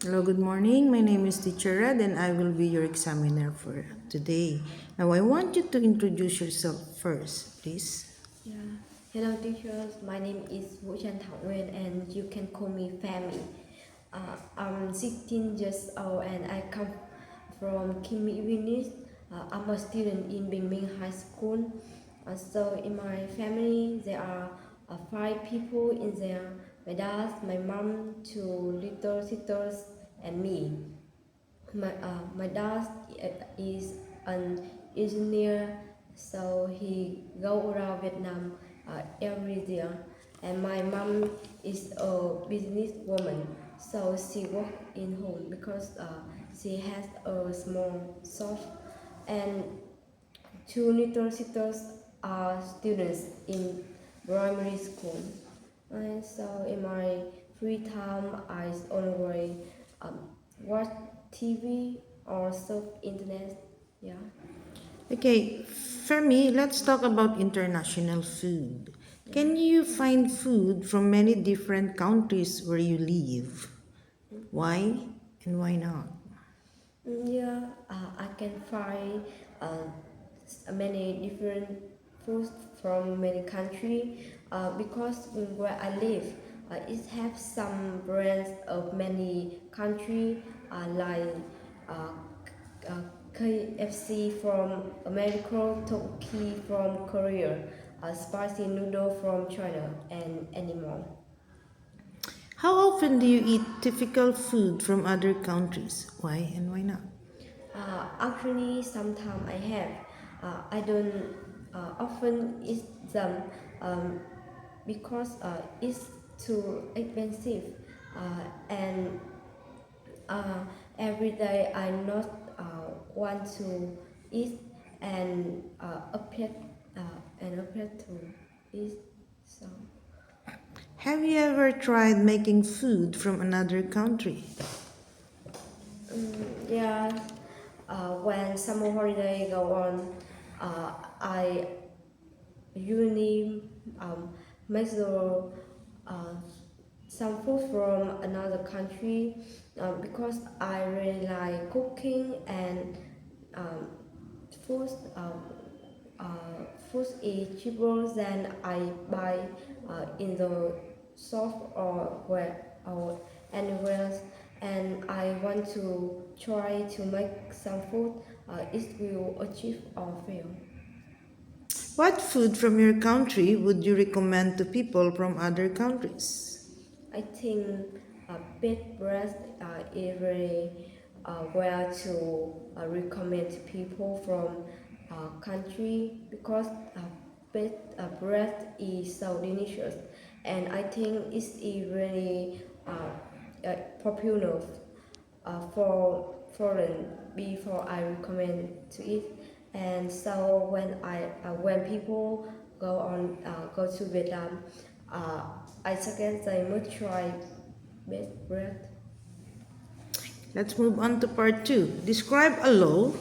Hello, good morning. My name is Teacher Red and I will be your examiner for today. Now, I want you to introduce yourself first, please. Yeah. Hello teachers, my name is Vũ Trần Thảo Nguyên and you can call me Family. I'm 16 years old and I come from Kim Venice. I'm a student in Bình Minh High School. So in my family there are five people in there. My dad, my mom, two little sisters and me. My dad is an engineer, so he go around Vietnam every year. And my mom is a businesswoman, so she work in home because she has a small shop. And two little sisters are students in primary school. And so in my free time, I always um, watch TV or surf internet. Yeah. Okay, for me, let's talk about international food. Can you find food from many different countries where you live? Why and why not? Yeah, I can find many different foods from many countries because where I live, it has some brands of many countries like uh, uh, KFC from America, Turkey from Korea, spicy noodle from China, and more. How often do you eat typical food from other countries? Why and why not? Actually, sometimes I have. I don't often eat them um, because it's too expensive, and uh, every day I not want to eat and appear to eat. So. Have you ever tried making food from another country? Yeah, when summer holiday go on, I usually make uh, some food from another country because I really like cooking and um, food. Food is cheaper than I buy in the shop or anywhere else, and I want to try to make some food. It will achieve or fail. What food from your country would you recommend to people from other countries? I think pet breast is really well to recommend to people from country because pet breast is so delicious, and I think it's really popular for foreign before I recommend to eat. And so when people go to Vietnam, uh, I suggest they must try best bread. Let's move on to part two. Describe a law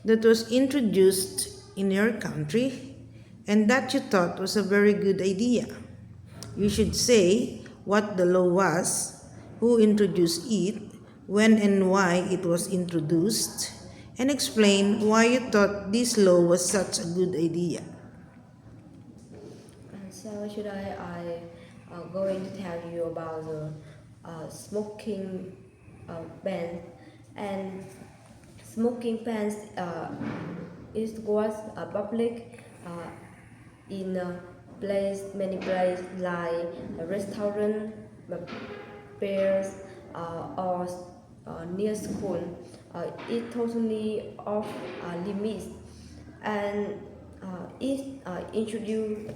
that was introduced in your country and that you thought was a very good idea. You should say what the law was, who introduced it, when and why it was introduced, and explain why you thought this law was such a good idea. And so should going to tell you about the smoking ban, and smoking bans is was public in many places like a restaurant, bars, or near school. It totally off limits, and it introduced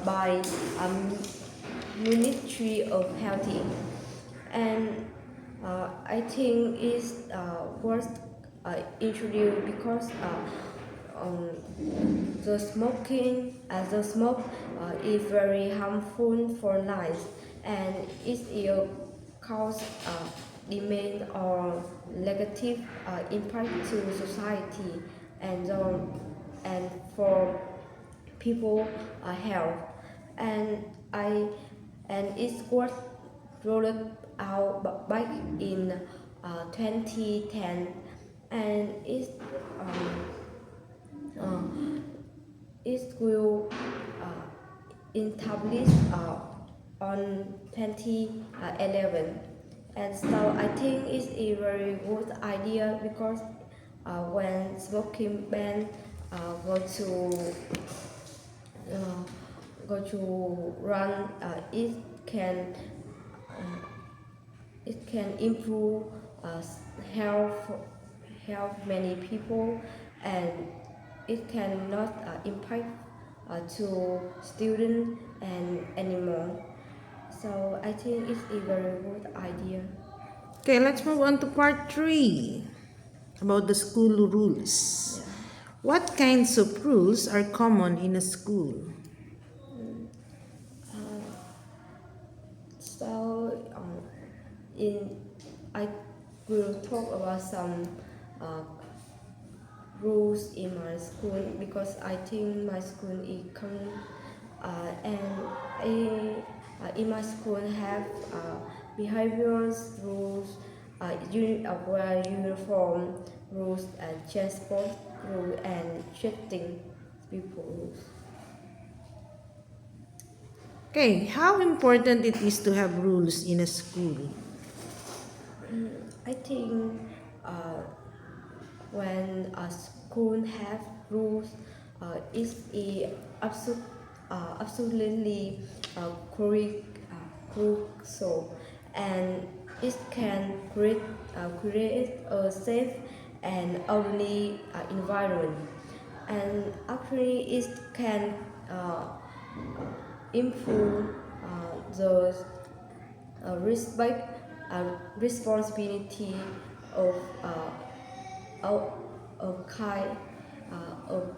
by Ministry of Health, and I think it's was introduced because the smoke is very harmful for life, and it will cause demand or negative impact to society and and for people health, and I and it's worth rolled out back in 2010, and it will established on 2011. And so I think it's a very good idea because when smoking ban go to uh, go to run, can uh, it can improve health health many people, and it cannot impact to students and anymore. So I think it's a very good idea. Okay, let's move on to part 3 about the school rules. Yeah. What kinds of rules are common in a school? So in I will talk about some uh, rules in my school because I think my school is coming, and in my school have behaviors rules, wear uniform rules, transport rule, and treating people rules. Okay, how important it is to have rules in a school? I think uh, when a school have rules, it's absolutely crucial, and it can create a safe and orderly environment, and actually it can improve the respect responsibility of of, of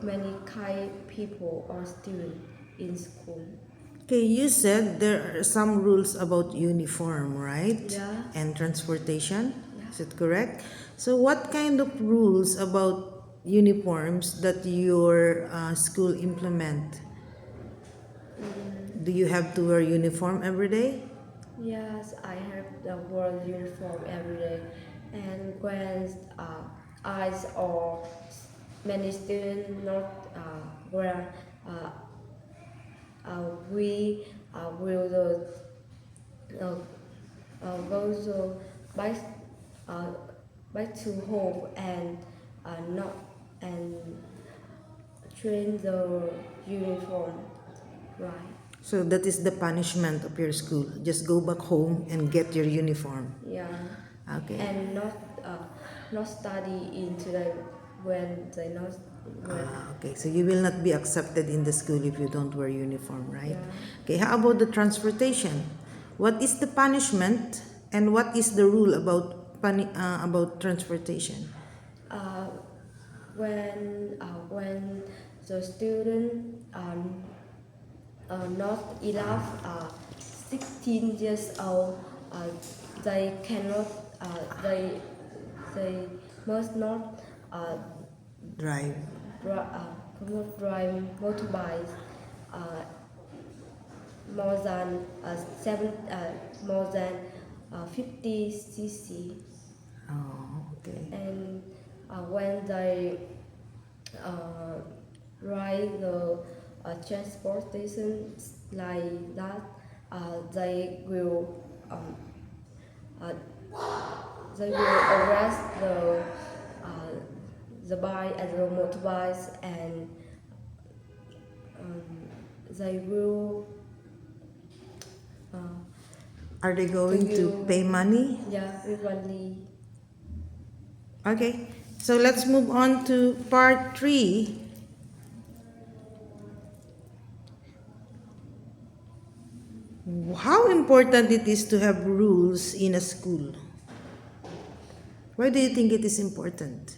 many kind people or students in school. Okay, you said there are some rules about uniform, right? Yeah. And transportation. Yeah. Is it correct? So, what kind of rules about uniforms that your school implement? Do you have to wear uniform every day? Yes, I have the work uniform every day, and when I or many students not wear, uh, we will uh, go to back uh, back to home and not and train the uniform, right? So that is the punishment of your school. Just go back home and get your uniform. Yeah, Okay. and not study into the when they not when Okay, so you will not be accepted in the school if you don't wear uniform, right? yeah. Okay, how about the transportation? What is the punishment and what is the rule about about transportation? Uh, when the student not enough 16 years old, uh, they cannot they must not Drive. cannot drive motorbikes uh, more than more than 50 cc, Oh, okay. and when they uh, ride the transportation like that, they will uh, they will arrest uh, the bike and the motorbikes, and um, they will uh, Are they going they to will pay money? yeah frequently. Okay, so let's move on to part 3. How important it is to have rules in a school? Why do you think it is important?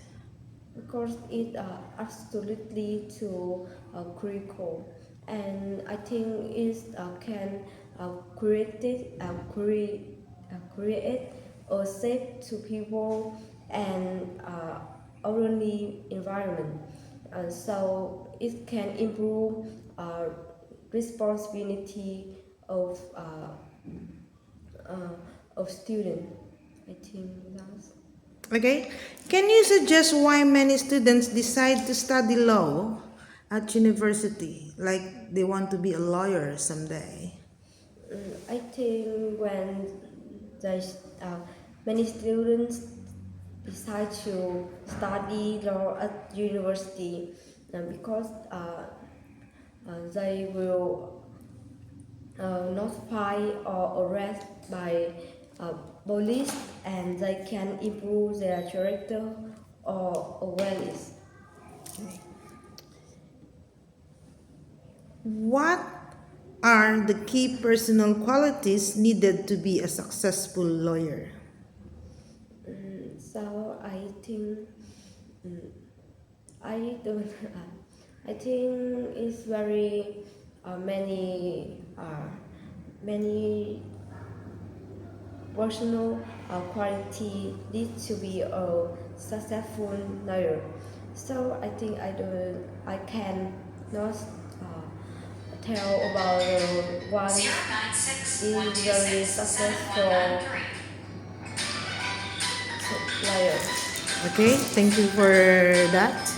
Because it absolutely to critical, and I think it can create a safe to people and orderly environment, and so it can improve responsibility of of student. I think that's Okay. Can you suggest why many students decide to study law at university? Like they want to be a lawyer someday. I think when the many students decide to study law at university because they will not find or arrest by police and they can improve their character or awareness. What are the key personal qualities needed to be a successful lawyer? So I think I don't. I think it's very many personal quality need to be a successful lawyer. So I think I can not tell about one is very successful lawyer. Okay, thank you for that.